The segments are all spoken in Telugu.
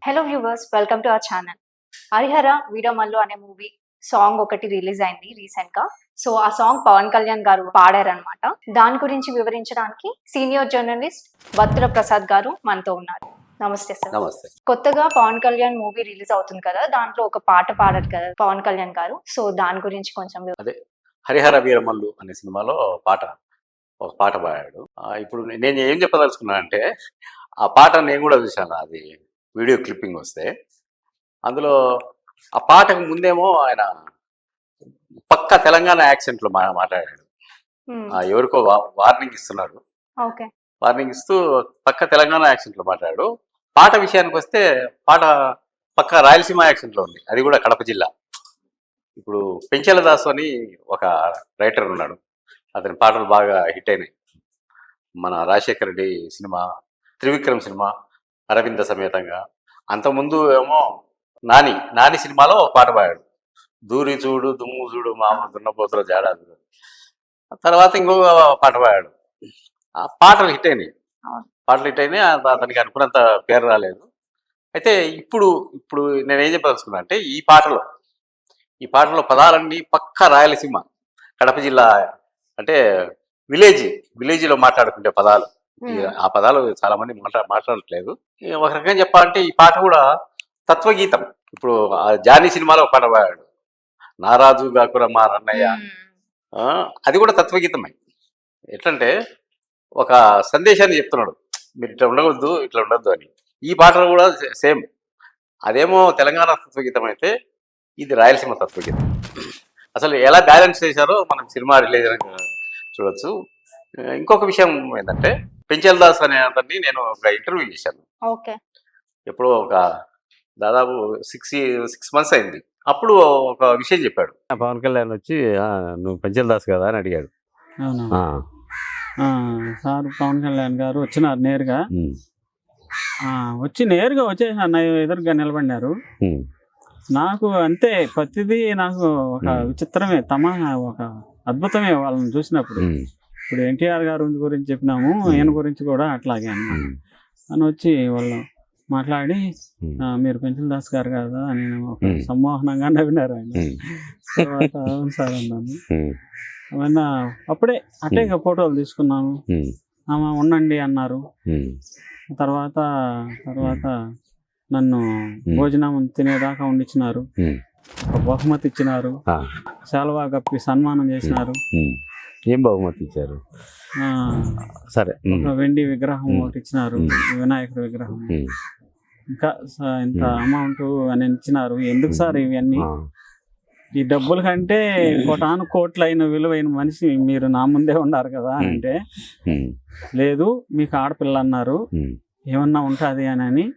Hello viewers, welcome to our channel. 'Harihara Veeramallu' అనే మూవీ సాంగ్ ఒకటి రిలీజ్ అయింది రీసెంట్ గా. సో ఆ సాంగ్ పవన్ కళ్యాణ్ గారు పాడారనమాట. దాని గురించి వివరించడానికి సీనియర్ జర్నలిస్ట్ వత్తుల ప్రసాద్ గారు మనతో ఉన్నారు. నమస్తే సార్. నమస్తే. కొత్తగా పవన్ కళ్యాణ్ మూవీ రిలీజ్ అవుతుంది కదా, దాంట్లో ఒక పాట పాడారు కదా పవన్ కళ్యాణ్ గారు. సో దాని గురించి కొంచెం అదే 'హరిహర వీరమల్లు' అనే సినిమాలో ఒక పాట పాడాడు. ఇప్పుడు నేను ఏం చెప్పదలుచుకున్నా అంటే, ఆ పాట నేను కూడా చూశాను, అది వీడియో క్లిప్పింగ్ వస్తే. అందులో ఆ పాటకు ముందేమో ఆయన పక్క తెలంగాణ యాక్సెంట్లో మాట్లాడాడు. ఎవరికో వార్నింగ్ ఇస్తున్నాడు. ఓకే. వార్నింగ్ ఇస్తూ పక్క తెలంగాణ యాక్సెంట్లో మాట్లాడాడు. పాట విషయానికి వస్తే పాట పక్క రాయలసీమ యాక్సెంట్లో ఉంది, అది కూడా కడప జిల్లా. ఇప్పుడు పెంచెల దాసు అని ఒక రైటర్ ఉన్నాడు, అతని పాటలు బాగా హిట్ అయినాయి. మన రాజశేఖర రెడ్డి సినిమా, త్రివిక్రమ్ సినిమా, అరవింద సమేతంగా. అంతకుముందు ఏమో నాని సినిమాలో ఒక పాట పాడాడు, దూరి చూడు దుమ్ము చూడు మామ దున్నపోతుల జాడాదు. తర్వాత ఇంకొక పాట పాడాడు. ఆ పాటలు హిట్ అయినాయి. అతనికి అనుకున్నంత పేరు రాలేదు. అయితే ఇప్పుడు నేనేం చెప్పదలుచుకున్నా అంటే, ఈ పాటలో పదాలన్నీ పక్క రాయలసీమ, కడప జిల్లా, అంటే విలేజ్లో మాట్లాడుకుంటే పదాలు. ఆ పదాలు చాలా మంది మాట్లాడట్లేదు. ఒక రకంగా చెప్పాలంటే ఈ పాట కూడా తత్వగీతం. ఇప్పుడు జానీ సినిమాలో ఒక పాట పాడాడు, నారాజు గాకుర మా రన్నయ్య. అది కూడా తత్వగీతమే. ఎట్లంటే ఒక సందేశాన్ని చెప్తున్నాడు, మీరు ఇట్లా ఉండవద్దు, ఇట్లా ఉండొద్దు అని. ఈ పాటలు కూడా సేమ్. అదేమో తెలంగాణ తత్వగీతం అయితే, ఇది రాయలసీమ తత్వగీతం. అసలు ఎలా బ్యాలెన్స్ చేశారో మనం సినిమా రిలీజ్ చూడొచ్చు. ఇంకొక విషయం ఏంటంటే, పెంచెల దాస్ అనే అతన్ని నేను ఒక ఇంటర్వ్యూ చేశాను. ఎప్పుడో ఒక దాదాపు 6 months అయింది. అప్పుడు ఒక విషయం చెప్పాడు. పవన్ కళ్యాణ్ వచ్చి నువ్వు పెంచెల దాస్ కదా అని అడిగాడు. సార్ పవన్ కళ్యాణ్ గారు వచ్చినారు నేరుగా. వచ్చేసారు, నా ఎదురుగా నిలబడినారు. నాకు అంతే, ప్రతిదీ నాకు ఒక విచిత్రమే, ఒక అద్భుతమే వాళ్ళని చూసినప్పుడు. ఇప్పుడు ఎన్టీఆర్ గారు గురించి చెప్పినాము, ఈయన గురించి కూడా అట్లాగే అన్నమాట. అని వచ్చి వాళ్ళు మాట్లాడి, మీరు పెంచెల దాస్ గారు కదా అని సమ్మోహనంగా నవ్వినారు ఆయన. తర్వాత అవును సార్ అన్నాను. అవన్నీ అప్పుడే అట్టే ఫోటోలు తీసుకున్నాను. ఆమె ఉండండి అన్నారు. తర్వాత నన్ను భోజనం తినేదాకా ఉండిచ్చినారు. ఒక బహుమతి ఇచ్చినారు, శాలువా కప్పి సన్మానం చేసినారు. ఏం బహుమతి ఇచ్చారు? సరే, ఒక వెండి విగ్రహం ఒకటి ఇచ్చినారు, వినాయకుడి విగ్రహం. ఇంకా ఇంత అమౌంట్ అని ఇచ్చినారు. ఎందుకు సార్ ఇవన్నీ? ఈ డబ్బుల కంటే కోట్లైన విలువైన మనిషి మీరు నా ముందే ఉన్నారు కదా అంటే, లేదు మీకు ఆడపిల్ల అన్నారు, ఏమన్నా ఉంటుంది అని.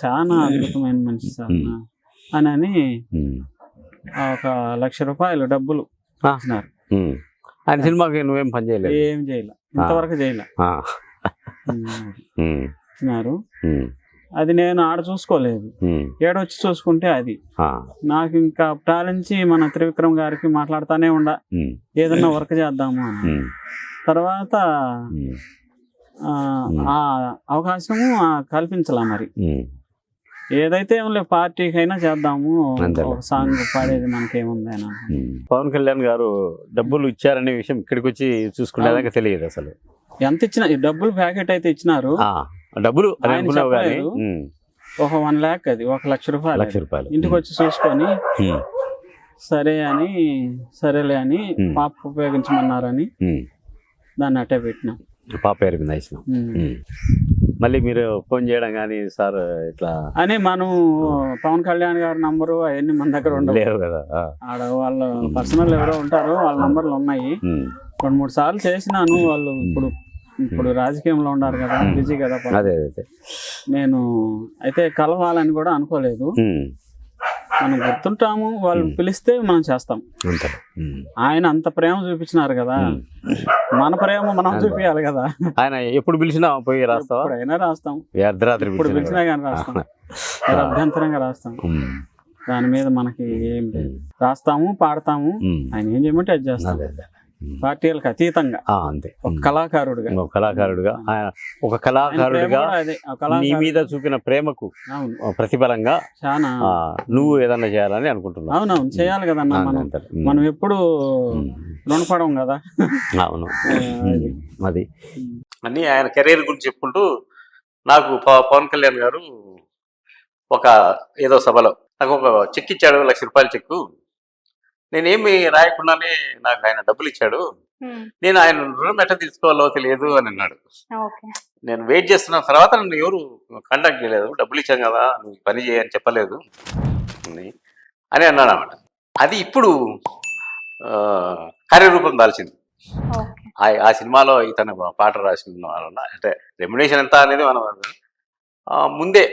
చాలా అద్భుతమైన మనిషి సార్ అని ఒక ₹1,00,000 డబ్బులు ఇచ్చినారు. ఆయన సినిమాకి నువ్వేం పని చేయలేదు? ఏం చేయలే, ఇంతవరకు చేయలే. ఇచ్చినారు. అది నేను ఆడ చూసుకోలేదు, ఏడొచ్చి చూసుకుంటే అది నాకు ఇంకా నుంచి మన త్రివిక్రమ్ గారికి మాట్లాడుతూనే ఏదన్నా వర్క్ చేద్దాము అని. తర్వాత ఆ అవకాశము కల్పించలా. మరి ఏదైతే పార్టీకైనా చేద్దాము, ఒక సాంగ్ పాడేది మనకేముంది అని. పవన్ కళ్యాణ్ గారు డబ్బులు ఇచ్చారనే విషయం ఇక్కడికి వచ్చి చూసుకునేదాకా తెలియదు అసలు. ఎంత ఇచ్చిన డబ్బులు ప్యాకెట్ అయితే ఇచ్చినారు. డబ్బులు ఒక 1 lakh, అది ₹1,00,000. ఇంటికి వచ్చి చూసుకొని సరేలే అని పాప ఉపయోగించమన్నారని దాన్ని అట్టే పెట్టినాం. పాప పేరు మీద ఇచ్చినాం. మళ్ళీ మీరు ఫోన్ చేయడం కానీ సార్ ఇట్లా అని, మనం పవన్ కళ్యాణ్ గారి నంబరు అవన్నీ మన దగ్గర ఉండలేవు కదా. ఆడ వాళ్ళ పర్సనల్ ఎవరో ఉంటారు, వాళ్ళ నంబర్లు ఉన్నాయి. 2-3 సార్లు చేసినాను. వాళ్ళు ఇప్పుడు రాజకీయంలో ఉన్నారు కదా, బిజీ కదా. నేను అయితే కలవాలని కూడా అనుకోలేదు. మనం గుర్తుంటాము, వాళ్ళు పిలిస్తే మనం చేస్తాం. ఆయన అంత ప్రేమ చూపించినారు కదా, మన ప్రేమ మనం చూపించాలి కదా. ఆయన ఎప్పుడు పిలిచినా పోయి రాస్తాం, అయినా రాస్తాం. ఎప్పుడు పిలిచినా కానీ రాస్తాం, అభ్యంతరంగా రాస్తాం. దాని మీద మనకి ఏం లేదు, రాస్తాము, పాడతాము. ఆయన ఏం చేయమంటే అది చేస్తాం. పార్టీలకు అతీతంగా అంతే. ఒక కళాకారుడుగా ఒక కళాకారుడిగా ఒక ఆయన ప్రేమ కళాకారుడిగా కూడా అదే, ఆ నీ కళాకారుడు. మీద చూపిన ప్రేమకు అవును, ప్రతిఫలంగా చాలా. నువ్వు ఏదన్నా చేయాలని అనుకుంటున్నావు. అవునవును, చేయాలి కదన్నా. మనం అంతే. మనం ఎప్పుడు రుణపడం కదా. అవును. అది. అది అని ఆయన కెరీర్ గురించి చెప్పుకుంటూ నాకు పవన్ కళ్యాణ్ గారు ఒక ఏదో సభలో నాకు ఒక చెక్ ఇచ్చాడు, ₹1,00,000 చెక్కు. నేనేమి రాయకుండానే నాకు ఆయన డబ్బులు ఇచ్చాడు. నేను ఆయన రుణం ఎట్లా తీసుకోవాలో తెలియదు అని అన్నాడు. ఓకే. నేను వెయిట్ చేస్తున్న తర్వాత నన్ను ఎవరు కాంటాక్ట్ చేయలేదు. డబ్బులు ఇచ్చాం కదా, నువ్వు ఈ పని చేయని చెప్పలేదు అని అన్నాడు అన్నమాట. అది ఇప్పుడు కార్యరూపం దాల్చింది. ఓకే. ఆ సినిమాలో ఇతను పాట రాసిన అంటే రెమ్యునేషన్ ఎంత అనేది మనం ముందే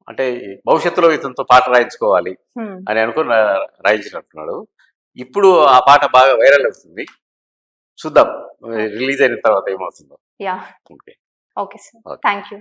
అంటే భవిష్యత్తులో ఇతనితో పాట రాయించుకోవాలి అని అనుకుని రాయించినట్టున్నాడు. ఇప్పుడు ఆ పాట బాగా వైరల్ అవుతుంది. చూద్దాం రిలీజ్ అయిన తర్వాత ఏమవుతుందో. Yeah. Okay. Okay sir, thank you.